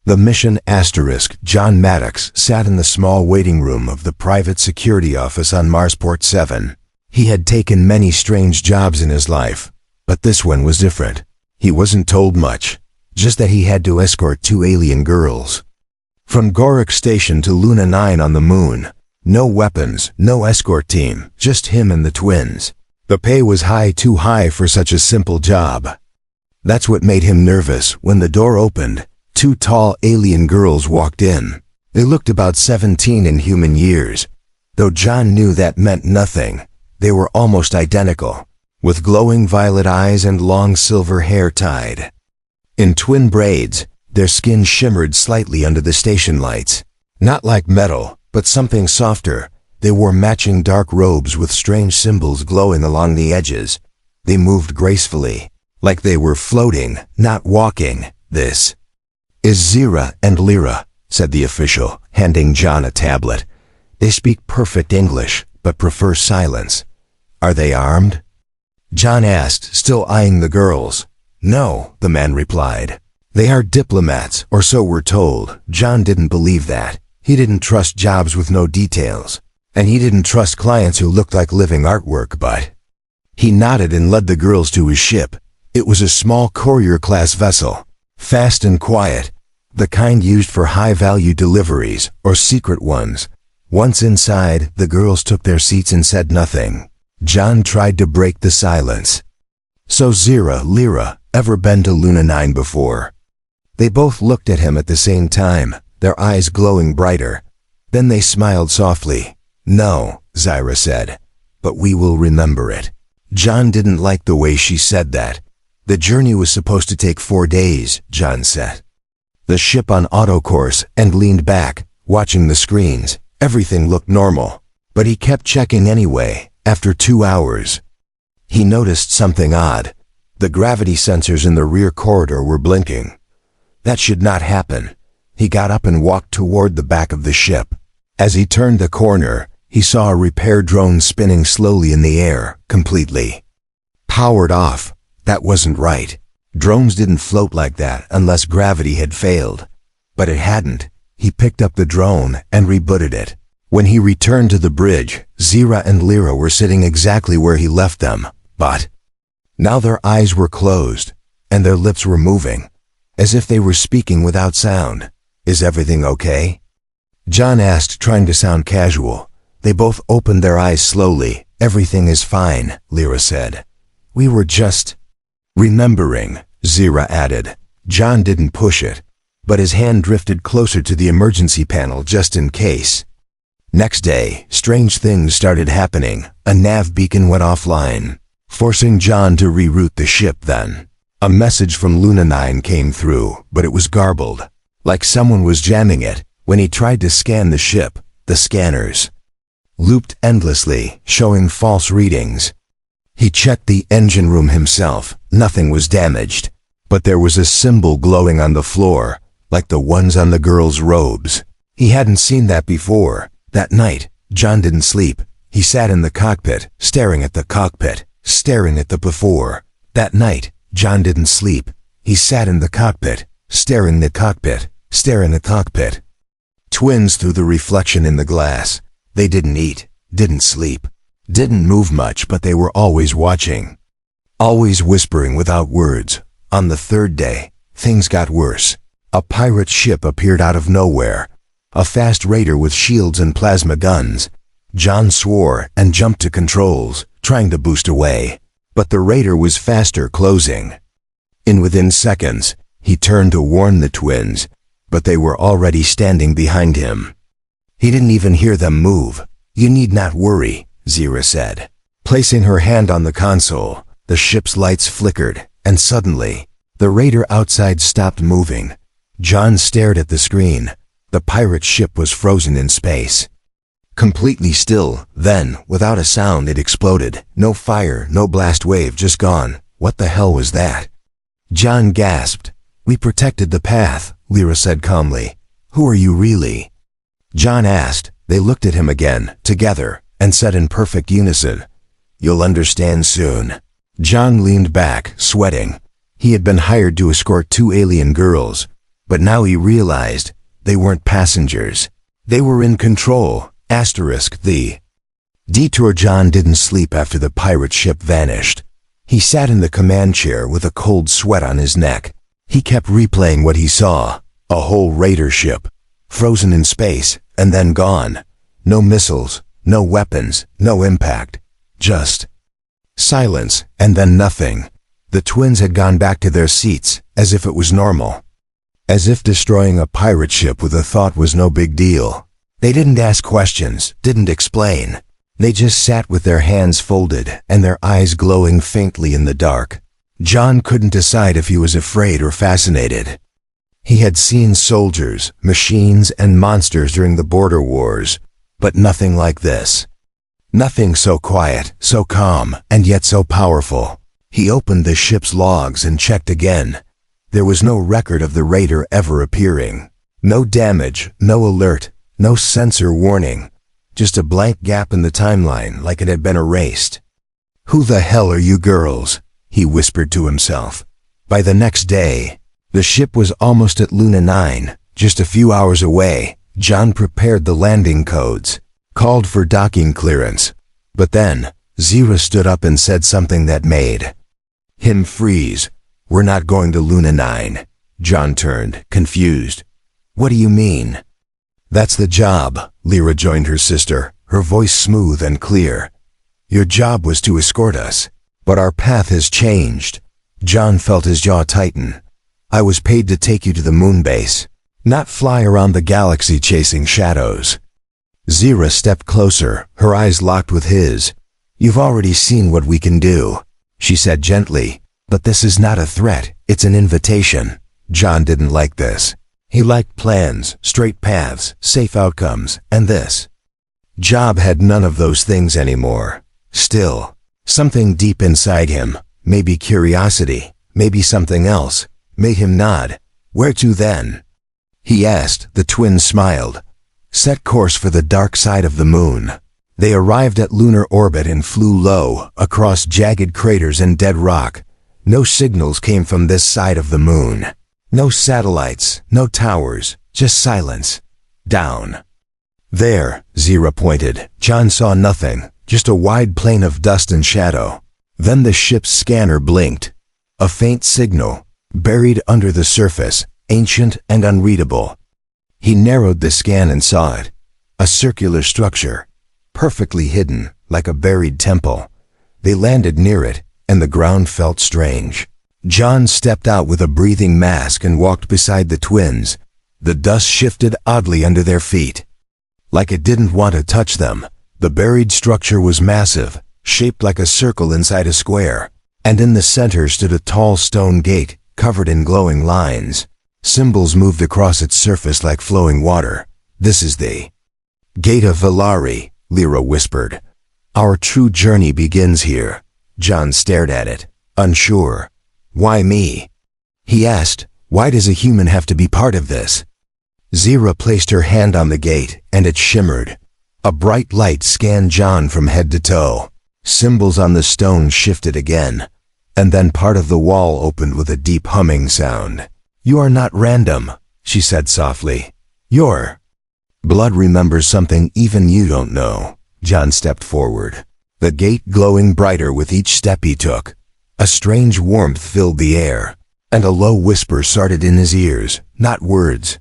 The mission **. John Maddox sat in the small waiting room of the private security office on Marsport 7. He had taken many strange jobs in his life, but this one was different. He wasn't told much, just that he had to escort 2 alien girls from Gorik Station to Luna 9 on the moon. No weapons, no escort team, just him and the twins. The pay was high, too high for such a simple job. That's what made him nervous. When the door opened, 2 tall alien girls walked in. They looked about 17 in human years. Though John knew that meant nothing, they were almost identical, with glowing violet eyes and long silver hair tied in twin braids. Their skin shimmered slightly under the station lights. Not like metal, but something softer. They wore matching dark robes with strange symbols glowing along the edges. They moved gracefully, like they were floating, not walking. "This is Zira and Lyra," said the official, handing John a tablet. "They speak perfect English, but prefer silence." "Are they armed?" John asked, still eyeing the girls. "No," the man replied. "They are diplomats, or so we're told." John didn't believe that. He didn't trust jobs with no details, and he didn't trust clients who looked like living artwork, but he nodded and led the girls to his ship. It was a small courier-class vessel, fast and quiet, the kind used for high-value deliveries, or secret ones. Once inside, the girls took their seats and said nothing. John tried to break the silence. "So Zira, Lyra, ever been to Luna 9 before?" They both looked at him at the same time, their eyes glowing brighter. Then they smiled softly. "No," Zira said, "but we will remember it." John didn't like the way she said that. The journey was supposed to take 4 days, John said. The ship on autocourse, and leaned back, watching the screens. Everything looked normal, but he kept checking anyway. After 2 hours, he noticed something odd. The gravity sensors in the rear corridor were blinking. That should not happen. He got up and walked toward the back of the ship. As he turned the corner, he saw a repair drone spinning slowly in the air, completely powered off. That wasn't right. Drones didn't float like that unless gravity had failed. But it hadn't. He picked up the drone and rebooted it. When he returned to the bridge, Zira and Lyra were sitting exactly where he left them, but now their eyes were closed, and their lips were moving, as if they were speaking without sound. "Is everything okay?" John asked, trying to sound casual. They both opened their eyes slowly. "Everything is fine," Lyra said. "We were just remembering," Zira added. John didn't push it, but his hand drifted closer to the emergency panel just in case. Next day, strange things started happening. A nav beacon went offline, forcing John to reroute the ship. Then a message from Luna 9 came through, but it was garbled, like someone was jamming it. When he tried to scan the ship, the scanners looped endlessly, showing false readings. He checked the engine room himself. Nothing was damaged, but there was a symbol glowing on the floor, like the ones on the girls' robes. He hadn't seen that before. That night, John didn't sleep. He sat in the cockpit, staring at the cockpit, staring at the before. That night, John didn't sleep. He sat in the cockpit, staring at the cockpit, staring at the cockpit. Twins through the reflection in the glass. They didn't eat, didn't sleep, didn't move much, but they were always watching, always whispering without words. On the 3rd day, things got worse. A pirate ship appeared out of nowhere. A fast raider with shields and plasma guns. John swore and jumped to controls, trying to boost away. But the raider was faster closing. Within seconds, he turned to warn the twins, but they were already standing behind him. He didn't even hear them move. "You need not worry," Zira said. Placing her hand on the console, the ship's lights flickered, and suddenly, the raider outside stopped moving. John stared at the screen. The pirate ship was frozen in space, completely still. Then, without a sound, it exploded. No fire, no blast wave, just gone. What the hell was that? John gasped. "We protected the path," Lyra said calmly. "Who are you really?" John asked. They looked at him again, together, and said in perfect unison, "You'll understand soon." John leaned back, sweating. He had been hired to escort 2 alien girls. But now he realized they weren't passengers. They were in control. The detour. John didn't sleep after the pirate ship vanished. He sat in the command chair with a cold sweat on his neck. He kept replaying what he saw. A whole raider ship, frozen in space, and then gone. No missiles, no weapons, no impact. Just silence, and then nothing. The twins had gone back to their seats, as if it was normal. As if destroying a pirate ship with a thought was no big deal. They didn't ask questions, didn't explain. They just sat with their hands folded and their eyes glowing faintly in the dark. John couldn't decide if he was afraid or fascinated. He had seen soldiers, machines, and monsters during the border wars, but nothing like this. Nothing so quiet, so calm, and yet so powerful. He opened the ship's logs and checked again. There was no record of the raider ever appearing. No damage, no alert, no sensor warning. Just a blank gap in the timeline like it had been erased. "Who the hell are you girls?" he whispered to himself. By the next day, the ship was almost at Luna 9, just a few hours away. John prepared the landing codes, called for docking clearance. But then, Zira stood up and said something that made him freeze. "We're not going to Luna 9. John turned, confused. "What do you mean?" "That's the job," Lyra joined her sister, her voice smooth and clear. "Your job was to escort us, but our path has changed." John felt his jaw tighten. "I was paid to take you to the moon base, not fly around the galaxy chasing shadows." Zira stepped closer, her eyes locked with his. "You've already seen what we can do," she said gently. "But this is not a threat, it's an invitation." John didn't like this. He liked plans, straight paths, safe outcomes, and this job had none of those things anymore. Still, something deep inside him, maybe curiosity, maybe something else, made him nod. "Where to then?" he asked. The twins smiled. "Set course for the dark side of the moon." They arrived at lunar orbit and flew low, across jagged craters and dead rock. No signals came from this side of the moon. No satellites, no towers, just silence. "Down there," Zira pointed. John saw nothing, just a wide plain of dust and shadow. Then the ship's scanner blinked. A faint signal, buried under the surface, ancient and unreadable. He narrowed the scan and saw it. A circular structure, perfectly hidden, like a buried temple. They landed near it, and the ground felt strange. John stepped out with a breathing mask and walked beside the twins. The dust shifted oddly under their feet, like it didn't want to touch them. The buried structure was massive, shaped like a circle inside a square, and in the center stood a tall stone gate, covered in glowing lines. Symbols moved across its surface like flowing water. "This is the Gate of Valari," Lyra whispered. "Our true journey begins here." John stared at it, unsure. "Why me?" he asked. "Why does a human have to be part of this?" Zira placed her hand on the gate, and it shimmered. A bright light scanned John from head to toe. Symbols on the stone shifted again, and then part of the wall opened with a deep humming sound. "You are not random," she said softly. "Your blood remembers something even you don't know." John stepped forward, the gate glowing brighter with each step he took. A strange warmth filled the air, and a low whisper started in his ears, not words,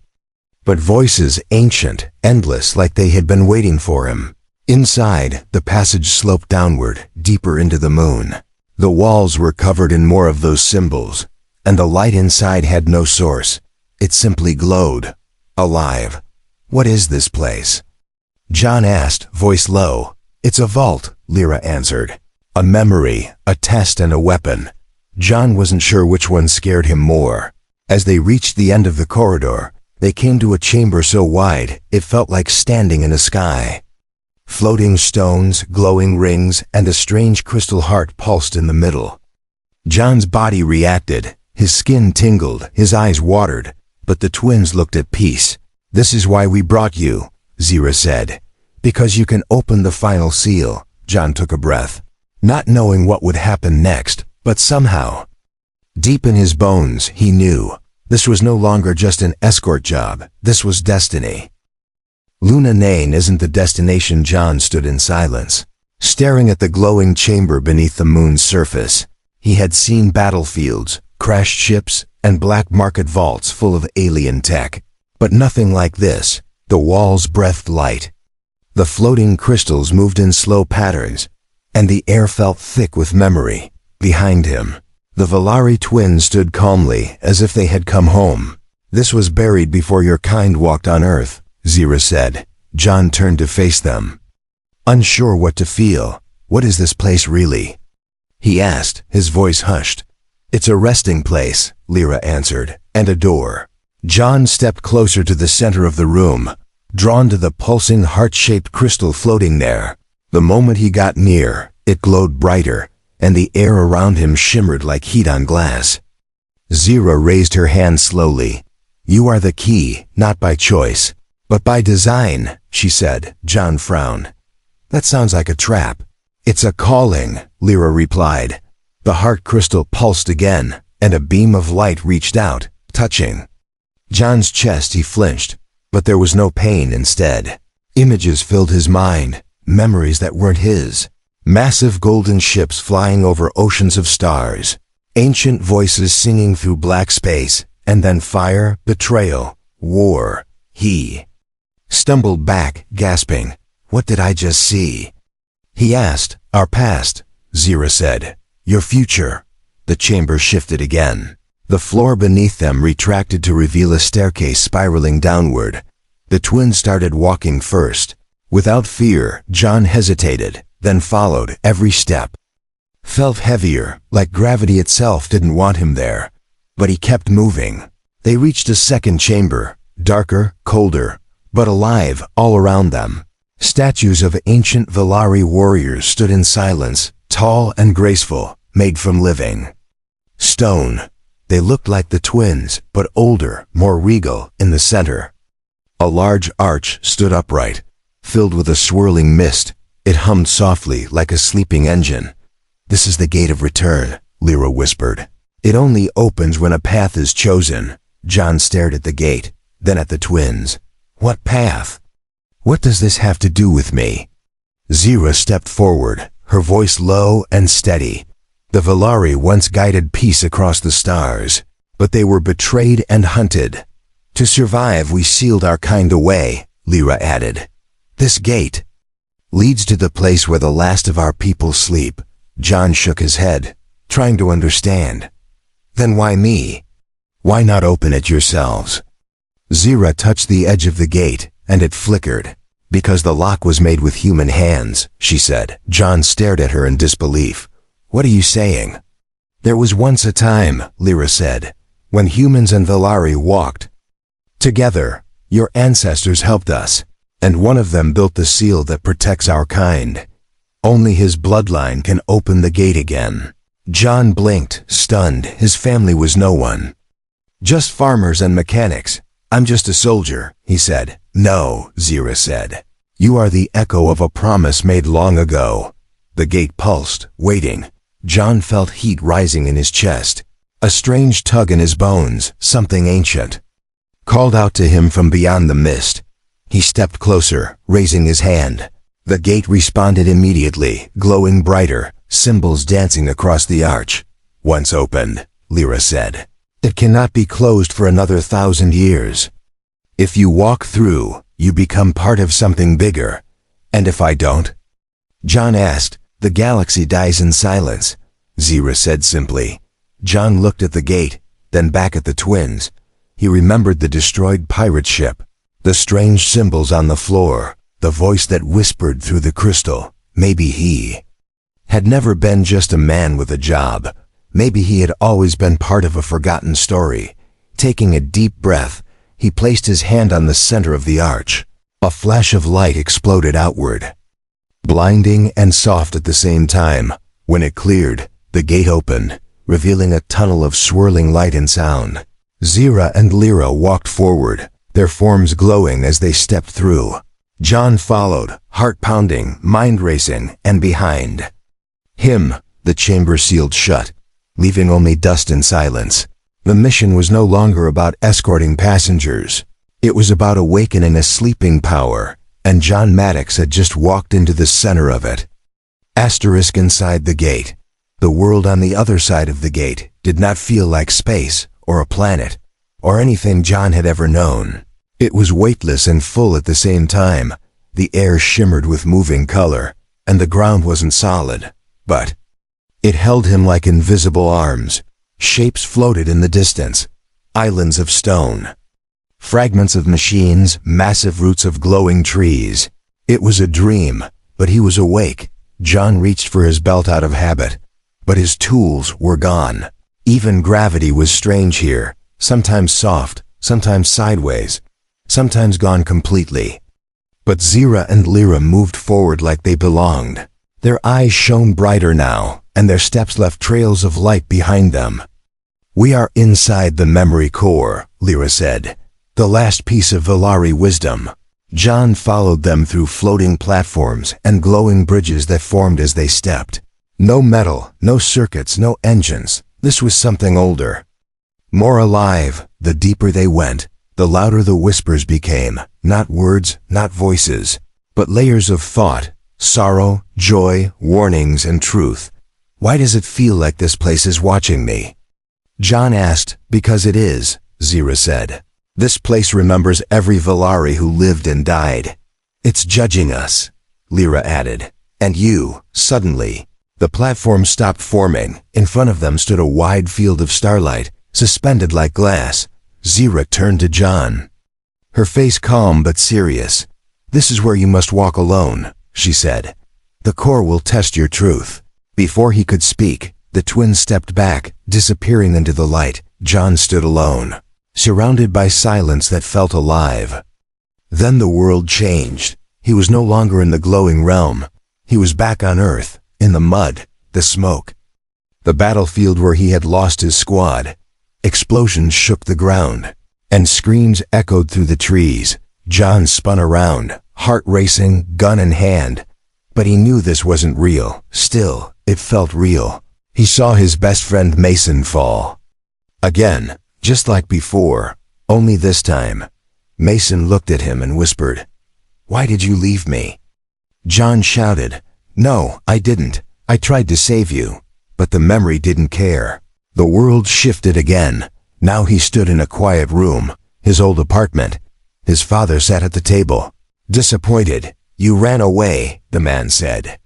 but voices ancient, endless, like they had been waiting for him. Inside, the passage sloped downward, deeper into the moon. The walls were covered in more of those symbols, and the light inside had no source. It simply glowed, alive. "What is this place?" John asked, voice low. "It's a vault," Lyra answered. "A memory, a test, and a weapon." John wasn't sure which one scared him more. As they reached the end of the corridor, they came to a chamber so wide, it felt like standing in a sky. Floating stones, glowing rings, and a strange crystal heart pulsed in the middle. John's body reacted, his skin tingled, his eyes watered, but the twins looked at peace. "This is why we brought you," Zira said. "Because you can open the final seal." John took a breath, not knowing what would happen next, but somehow, deep in his bones, he knew This was no longer just an escort job. This was destiny. Luna Nain isn't the destination. John stood in silence, staring at the glowing chamber beneath the moon's surface. He had seen battlefields, crashed ships, and black market vaults full of alien tech. But nothing like this. The walls breathed light. The floating crystals moved in slow patterns, and the air felt thick with memory. Behind him, the Valari twins stood calmly, as if they had come home. "This was buried before your kind walked on Earth," Zira said. John turned to face them, unsure what to feel. "What is this place really?" he asked, his voice hushed. "It's a resting place," Lyra answered, "and a door." John stepped closer to the center of the room, drawn to the pulsing heart-shaped crystal floating there. The moment he got near, it glowed brighter, and the air around him shimmered like heat on glass. Zira raised her hand slowly. "You are the key, not by choice, but by design," she said. John frowned. "That sounds like a trap." "It's a calling," Lyra replied. The heart crystal pulsed again, and a beam of light reached out, touching John's chest. He flinched, but there was no pain. Instead, images filled his mind, memories that weren't his. Massive golden ships flying over oceans of stars, ancient voices singing through black space, and then fire, betrayal, war. He stumbled back, gasping. "What did I just see?" He asked. "Our past," Zira said. "Your future." The chamber shifted again. The floor beneath them retracted to reveal a staircase spiraling downward. The twins started walking first. Without fear, John hesitated, then followed. Every step felt heavier, like gravity itself didn't want him there. But he kept moving. They reached a second chamber, darker, colder, but alive all around them. Statues of ancient Valari warriors stood in silence, tall and graceful, made from living stone. They looked like the twins, but older, more regal. In the center, a large arch stood upright, filled with a swirling mist. It hummed softly like a sleeping engine. "This is the gate of return," Lyra whispered. "It only opens when a path is chosen." John stared at the gate, then at the twins. "What path? What does this have to do with me?" Zira stepped forward, her voice low and steady. "The Valari once guided peace across the stars, but they were betrayed and hunted. To survive, we sealed our kind away," Lyra added. "This gate leads to the place where the last of our people sleep." John shook his head, trying to understand. "Then why me? Why not open it yourselves?" Zira touched the edge of the gate, and it flickered. "Because the lock was made with human hands," she said. John stared at her in disbelief. "What are you saying?" "There was once a time," Lyra said, "when humans and Valari walked together. Your ancestors helped us, and one of them built the seal that protects our kind. Only his bloodline can open the gate again." John blinked, stunned. His family was no one. "Just farmers and mechanics. I'm just a soldier," he said. "No," Zira said. "You are the echo of a promise made long ago." The gate pulsed, waiting. John felt heat rising in his chest, a strange tug in his bones. Something ancient called out to him from beyond the mist. He stepped closer, raising his hand. The gate responded immediately, glowing brighter, symbols dancing across the arch. "Once opened," Lyra said, "it cannot be closed for another 1,000 years. If you walk through, you become part of something bigger. And if I don't?" John asked. "The galaxy dies in silence," Zira said simply. John looked at the gate, then back at the twins. He remembered the destroyed pirate ship, the strange symbols on the floor, the voice that whispered through the crystal. Maybe he had never been just a man with a job. Maybe he had always been part of a forgotten story. Taking a deep breath, he placed his hand on the center of the arch. A flash of light exploded outward, blinding and soft at the same time. When it cleared, the gate opened, revealing a tunnel of swirling light and sound. Zira and Lyra walked forward, their forms glowing as they stepped through. John followed, heart pounding, mind racing, and behind him, the chamber sealed shut, leaving only dust and silence. The mission was no longer about escorting passengers. It was about awakening a sleeping power, and John Maddox had just walked into the center of it. Asterisk inside the gate. The world on the other side of the gate did not feel like space, or a planet, or anything John had ever known. It was weightless and full at the same time. The air shimmered with moving color, and the ground wasn't solid, but it held him like invisible arms. Shapes floated in the distance, islands of stone, fragments of machines, massive roots of glowing trees. It was a dream, but he was awake. John reached for his belt out of habit, but his tools were gone. Even gravity was strange here, sometimes soft, sometimes sideways, sometimes gone completely. But Zira and Lyra moved forward like they belonged. Their eyes shone brighter now, and their steps left trails of light behind them. "We are inside the memory core," Lyra said, "the last piece of Valari wisdom." John followed them through floating platforms and glowing bridges that formed as they stepped. No metal, no circuits, no engines. This was something older. More alive. The deeper they went, the louder the whispers became. Not words, not voices, but layers of thought, sorrow, joy, warnings, and truth. "Why does it feel like this place is watching me?" John asked. "Because it is," Zira said. "This place remembers every Valari who lived and died. It's judging us," Lyra added. "And you." Suddenly, the platform stopped forming. In front of them stood a wide field of starlight, suspended like glass. Zira turned to John, her face calm but serious. "This is where you must walk alone," she said. "The core will test your truth." Before he could speak, the twins stepped back, disappearing into the light. John stood alone, surrounded by silence that felt alive. Then the world changed. He was no longer in the glowing realm. He was back on Earth, in the mud, the smoke, the battlefield where he had lost his squad. Explosions shook the ground, and screams echoed through the trees. John spun around, heart racing, gun in hand. But he knew this wasn't real. Still, it felt real. He saw his best friend Mason fall. Again, just like before, only this time. Mason looked at him and whispered, "Why did you leave me?" John shouted, "No, I didn't. I tried to save you." But the memory didn't care. The world shifted again. Now he stood in a quiet room, his old apartment. His father sat at the table, disappointed. "You ran away," the man said.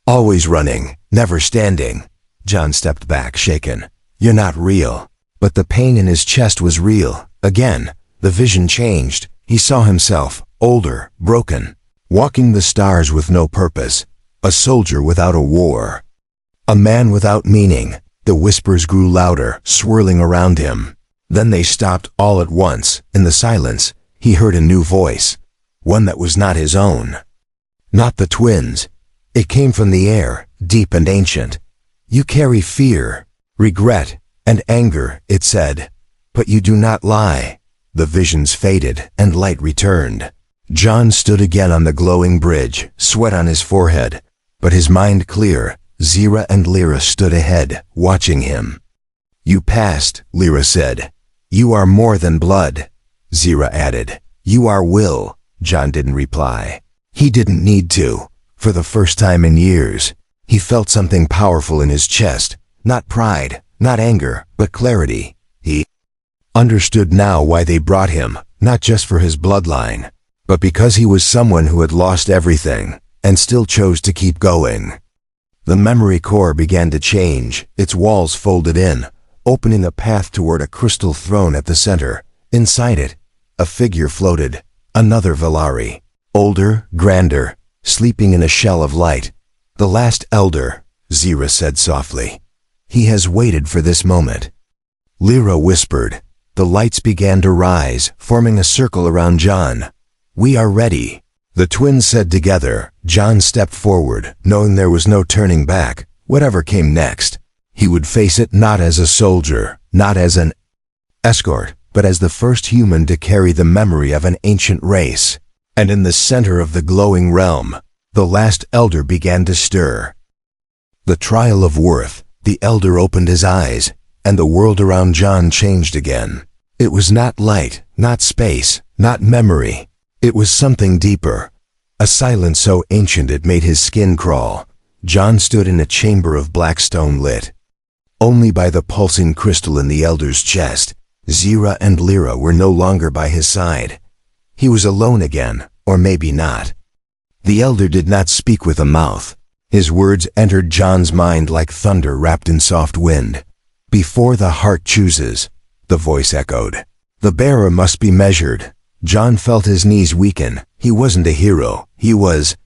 "Always running, never standing." John stepped back, shaken. "You're not real." But the pain in his chest was real. Again, the vision changed. He saw himself, older, broken, walking the stars with no purpose, a soldier without a war, a man without meaning. The whispers grew louder, swirling around him. Then they stopped all at once. In the silence, he heard a new voice, one that was not his own. Not the twins. It came from the air, deep and ancient. "You carry fear, regret, and anger," it said, "but you do not lie." The visions faded, and light returned. John stood again on the glowing bridge, sweat on his forehead, but his mind clear. Zira and Lyra stood ahead, watching him. "You passed," Lyra said. "You are more than blood," Zira added. "You are will." John didn't reply. He didn't need to. For the first time in years, he felt something powerful in his chest. Not pride, not anger, but clarity. He understood now why they brought him, not just for his bloodline, but because he was someone who had lost everything, and still chose to keep going. The memory core began to change. Its walls folded in, opening a path toward a crystal throne at the center. Inside it, a figure floated, another Valari, older, grander, sleeping in a shell of light. "The last elder," Zira said softly. "He has waited for this moment." Lyra whispered. The lights began to rise, forming a circle around John. "We are ready," the twins said together. John stepped forward, knowing there was no turning back. Whatever came next, he would face it not as a soldier, not as an escort, but as the first human to carry the memory of an ancient race. And in the center of the glowing realm, the last elder began to stir. The trial of worth. The elder opened his eyes, and the world around John changed again. It was not light, not space, not memory. It was something deeper. A silence so ancient it made his skin crawl. John stood in a chamber of black stone lit only by the pulsing crystal in the elder's chest. Zira and Lyra were no longer by his side. He was alone again, or maybe not. The elder did not speak with a mouth. His words entered John's mind like thunder wrapped in soft wind. "Before the heart chooses," the voice echoed, "the bearer must be measured." John felt his knees weaken. He wasn't a hero. He was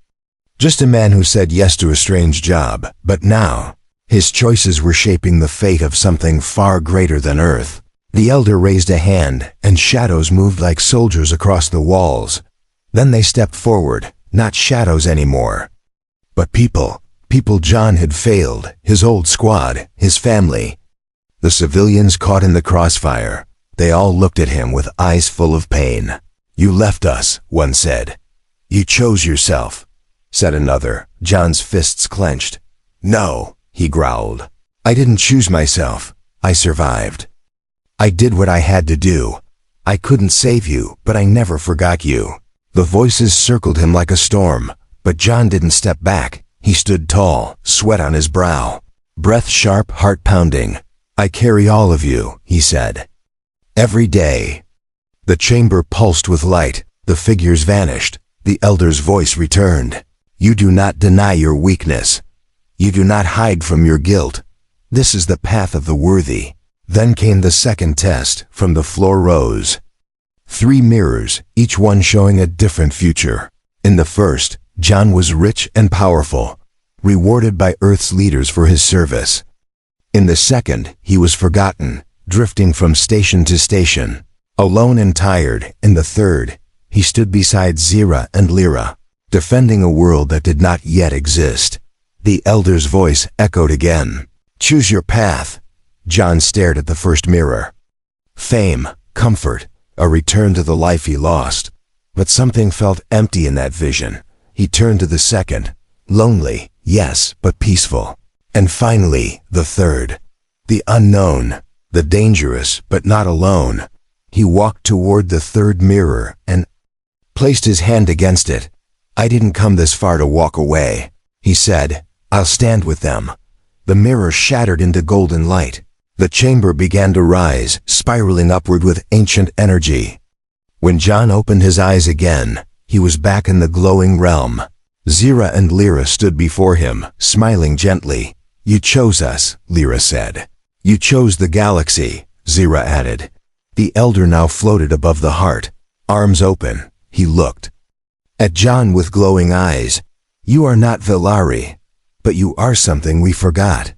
just a man who said yes to a strange job. But now, his choices were shaping the fate of something far greater than Earth. The elder raised a hand, and shadows moved like soldiers across the walls. Then they stepped forward, not shadows anymore, but people. People John had failed, his old squad, his family. The civilians caught in the crossfire. They all looked at him with eyes full of pain. "You left us," one said. "You chose yourself," said another. John's fists clenched. "No," he growled. "I didn't choose myself. I survived. I did what I had to do. I couldn't save you, but I never forgot you." The voices circled him like a storm, but John didn't step back. He stood tall, sweat on his brow, breath sharp, heart pounding. "I carry all of you," he said. "Every day." The chamber pulsed with light. The figures vanished. The elder's voice returned. "You do not deny your weakness. You do not hide from your guilt. This is the path of the worthy." Then came the second test. From the floor rose 3 mirrors, each one showing a different future. In the first, John was rich and powerful, rewarded by Earth's leaders for his service. In the second, he was forgotten, drifting from station to station, alone and tired. In the third, he stood beside Zira and Lyra, defending a world that did not yet exist. The elder's voice echoed again. "Choose your path." John stared at the first mirror. Fame, comfort, a return to the life he lost. But something felt empty in that vision. He turned to the second. Lonely, yes, but peaceful. And finally, the third. The unknown, the dangerous, but not alone. He walked toward the third mirror and placed his hand against it. "I didn't come this far to walk away," he said. "I'll stand with them." The mirror shattered into golden light. The chamber began to rise, spiraling upward with ancient energy. When John opened his eyes again, he was back in the glowing realm. Zira and Lyra stood before him, smiling gently. "You chose us," Lyra said. "You chose the galaxy," Zira added. The elder now floated above the heart. Arms open, he looked at John with glowing eyes. "You are not Velari, but you are something we forgot.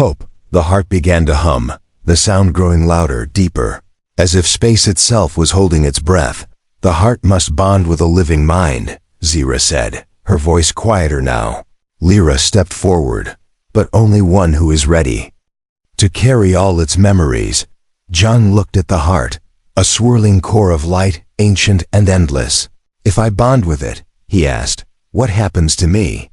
Hope." The heart began to hum, the sound growing louder, deeper, as if space itself was holding its breath. "The heart must bond with a living mind," Zira said, her voice quieter now. Lyra stepped forward, but only one who is ready to carry all its memories. John looked at the heart, a swirling core of light, ancient and endless. "If I bond with it," he asked, "what happens to me?"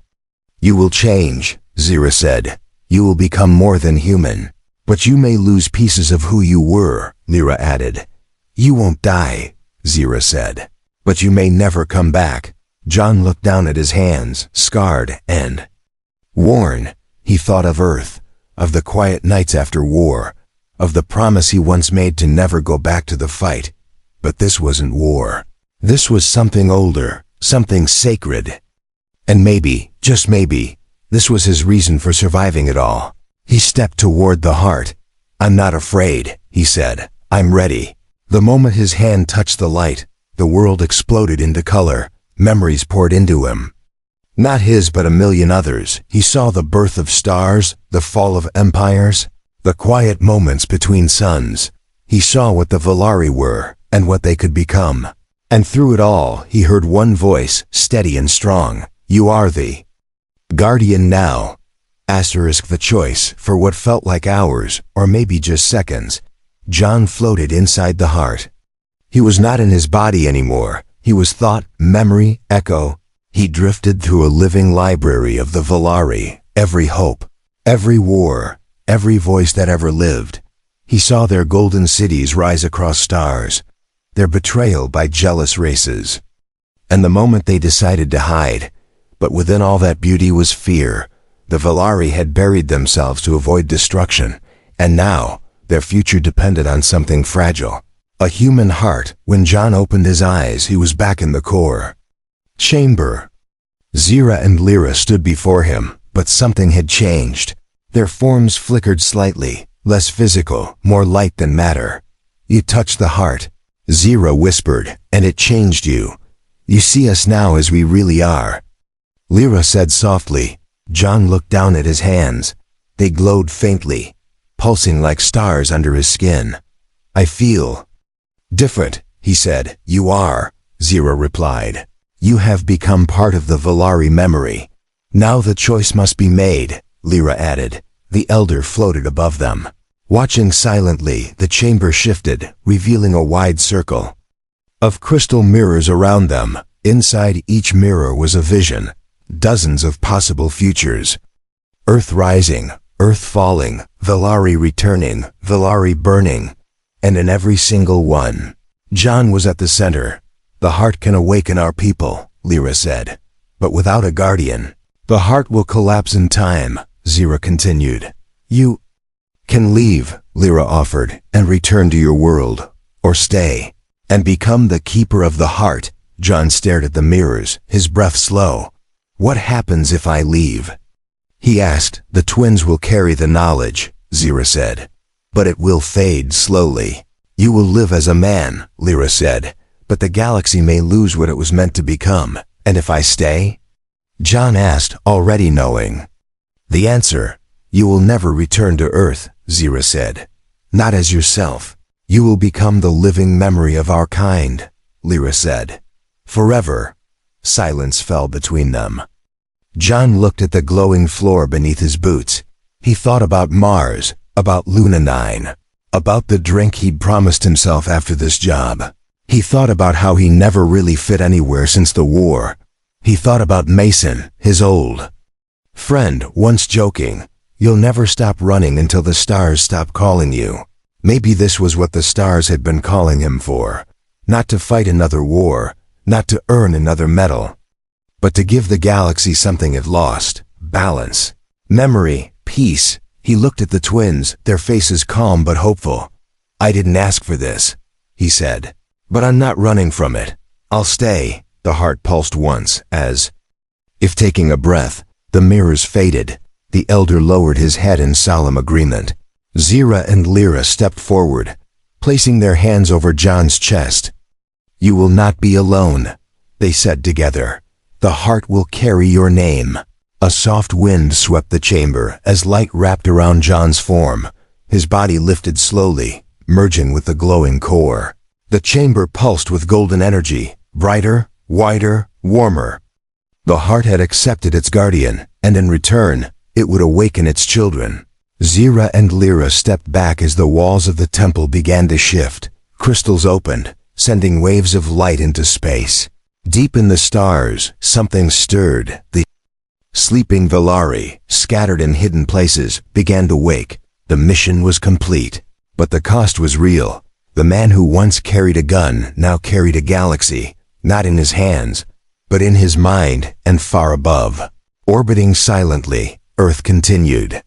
"You will change," Zira said. "You will become more than human. But you may lose pieces of who you were," Lyra added. "You won't die," Zira said. "But you may never come back." John looked down at his hands, scarred and worn. He thought of Earth, of the quiet nights after war, of the promise he once made to never go back to the fight. But this wasn't war. This was something older, something sacred. And maybe, just maybe, this was his reason for surviving it all. He stepped toward the heart. "I'm not afraid," he said. "I'm ready." The moment his hand touched the light, the world exploded into color. Memories poured into him. Not his, but a million others. He saw the birth of stars, the fall of empires, the quiet moments between suns. He saw what the Velari were, and what they could become. And through it all, he heard one voice, steady and strong. "You are the guardian now." The choice, for what felt like hours, or maybe just seconds. John floated inside the heart. He was not in his body anymore. He was thought, memory, echo. He drifted through a living library of the Velari, every hope, every war, every voice that ever lived. He saw their golden cities rise across stars, their betrayal by jealous races. And the moment they decided to hide, but within all that beauty was fear. The Valari had buried themselves to avoid destruction, and now their future depended on something fragile. A human heart. When John opened his eyes, he was back in the core chamber. Zira and Lyra stood before him, but something had changed. Their forms flickered slightly, less physical, more light than matter. "You touched the heart," Zira whispered, "and it changed you. You see us now as we really are." Lyra said softly. John looked down at his hands. They glowed faintly, pulsing like stars under his skin. "I feel different," he said. "You are," Zira replied. "You have become part of the Valari memory. Now the choice must be made," Lyra added. The elder floated above them. Watching silently, the chamber shifted, revealing a wide circle of crystal mirrors around them. Inside each mirror was a vision, dozens of possible futures. Earth rising, Earth falling, Valari returning, Valari burning, and in every single one, John was at the center. "The heart can awaken our people," Lyra said, "but without a guardian, the heart will collapse in time," Zira continued. "You can leave," Lyra offered, "and return to your world, or stay and become the keeper of the heart." John stared at the mirrors, his breath slow. "What happens if I leave?" he asked. "The twins will carry the knowledge," Zira said, "but it will fade slowly. You will live as a man," Lyra said, "but the galaxy may lose what it was meant to become." "And if I stay?" John asked, already knowing the answer. "You will never return to Earth," Zira said. "Not as yourself. You will become the living memory of our kind," Lyra said. "Forever." Silence fell between them. John looked at the glowing floor beneath his boots. He thought about Mars, about Luna 9, about the drink he'd promised himself after this job. He thought about how he never really fit anywhere since the war. He thought about Mason, his old friend, once joking, "You'll never stop running until the stars stop calling you." Maybe this was what the stars had been calling him for. Not to fight another war, not to earn another medal, but to give the galaxy something it lost: balance, memory, peace. He looked at the twins, their faces calm but hopeful. "I didn't ask for this," he said, "but I'm not running from it. I'll stay." The heart pulsed once, as if taking a breath. The mirrors faded. The elder lowered his head in solemn agreement. Zira and Lyra stepped forward, placing their hands over John's chest. "You will not be alone," they said together. "The heart will carry your name." A soft wind swept the chamber as light wrapped around John's form. His body lifted slowly, merging with the glowing core. The chamber pulsed with golden energy, brighter, wider, warmer. The heart had accepted its guardian, and in return, it would awaken its children. Zira and Lyra stepped back as the walls of the temple began to shift. Crystals opened, sending waves of light into space. Deep in the stars, something stirred. The sleeping Valari, scattered in hidden places, began to wake. The mission was complete, but the cost was real. The man who once carried a gun now carried a galaxy, not in his hands, but in his mind and far above. Orbiting silently, Earth continued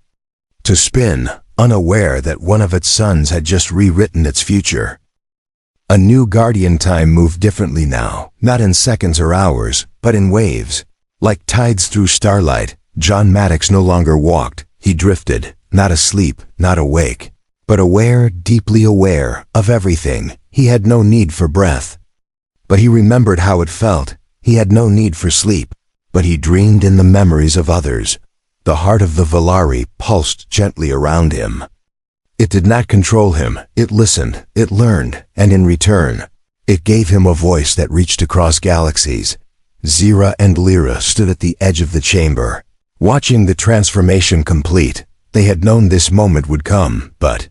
to spin, unaware that one of its suns had just rewritten its future. A new guardian. Time moved differently now, not in seconds or hours, but in waves. Like tides through starlight, John Maddox no longer walked. He drifted, not asleep, not awake, but aware, deeply aware, of everything. He had no need for breath, but he remembered how it felt. He had no need for sleep, but he dreamed in the memories of others. The heart of the Valari pulsed gently around him. It did not control him. It listened, it learned, and in return, it gave him a voice that reached across galaxies. Zira and Lyra stood at the edge of the chamber, watching the transformation complete. They had known this moment would come, but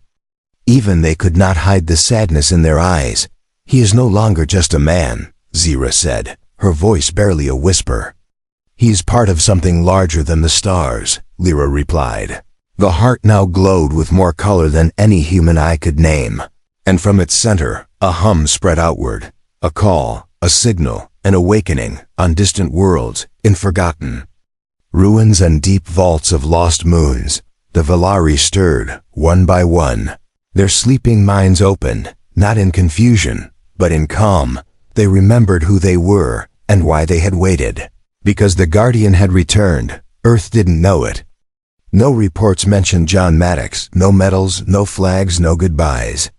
even they could not hide the sadness in their eyes. "He is no longer just a man," Zira said, her voice barely a whisper. "He is part of something larger than the stars," Lyra replied. The heart now glowed with more color than any human eye could name. And from its center, a hum spread outward. A call, a signal, an awakening on distant worlds, in forgotten ruins and deep vaults of lost moons. The Valari stirred, one by one. Their sleeping minds opened, not in confusion, but in calm. They remembered who they were and why they had waited. Because the Guardian had returned, Earth didn't know it. No reports mentioned John Maddox, no medals, no flags, no goodbyes.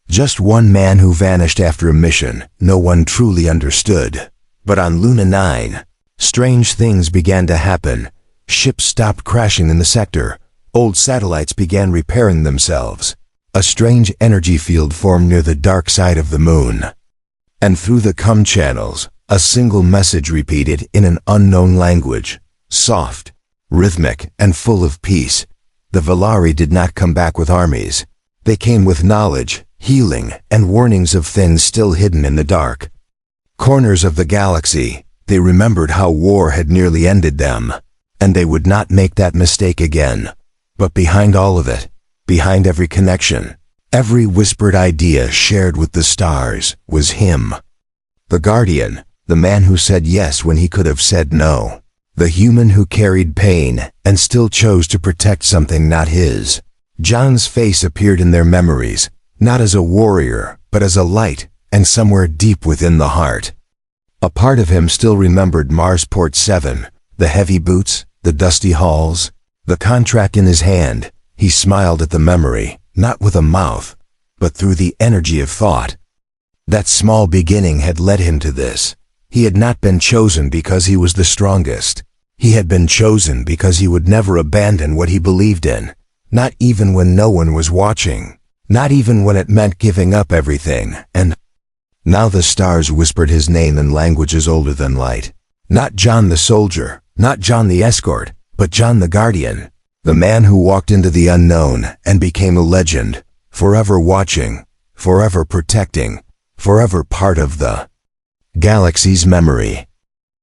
Just one man who vanished after a mission no one truly understood. But on Luna 9, strange things began to happen. Ships stopped crashing in the sector. Old satellites began repairing themselves. A strange energy field formed near the dark side of the moon. And through the com channels, a single message repeated in an unknown language, soft, rhythmic, and full of peace. The Valari did not come back with armies. They came with knowledge, healing, and warnings of things still hidden in the dark corners of the galaxy. They remembered how war had nearly ended them, and they would not make that mistake again. But behind all of it, behind every connection, every whispered idea shared with the stars, was him. The Guardian, the man who said yes when he could have said no. The human who carried pain and still chose to protect something not his. John's face appeared in their memories, not as a warrior, but as a light, and somewhere deep within the heart. A part of him still remembered Marsport 7, the heavy boots, the dusty halls, the contract in his hand. He smiled at the memory, not with a mouth, but through the energy of thought. That small beginning had led him to this. He had not been chosen because he was the strongest. He had been chosen because he would never abandon what he believed in, not even when no one was watching, not even when it meant giving up everything. And now the stars whispered his name in languages older than light. Not John the soldier, not John the escort, but John the Guardian, the man who walked into the unknown and became a legend, forever watching, forever protecting, forever part of the galaxy's memory.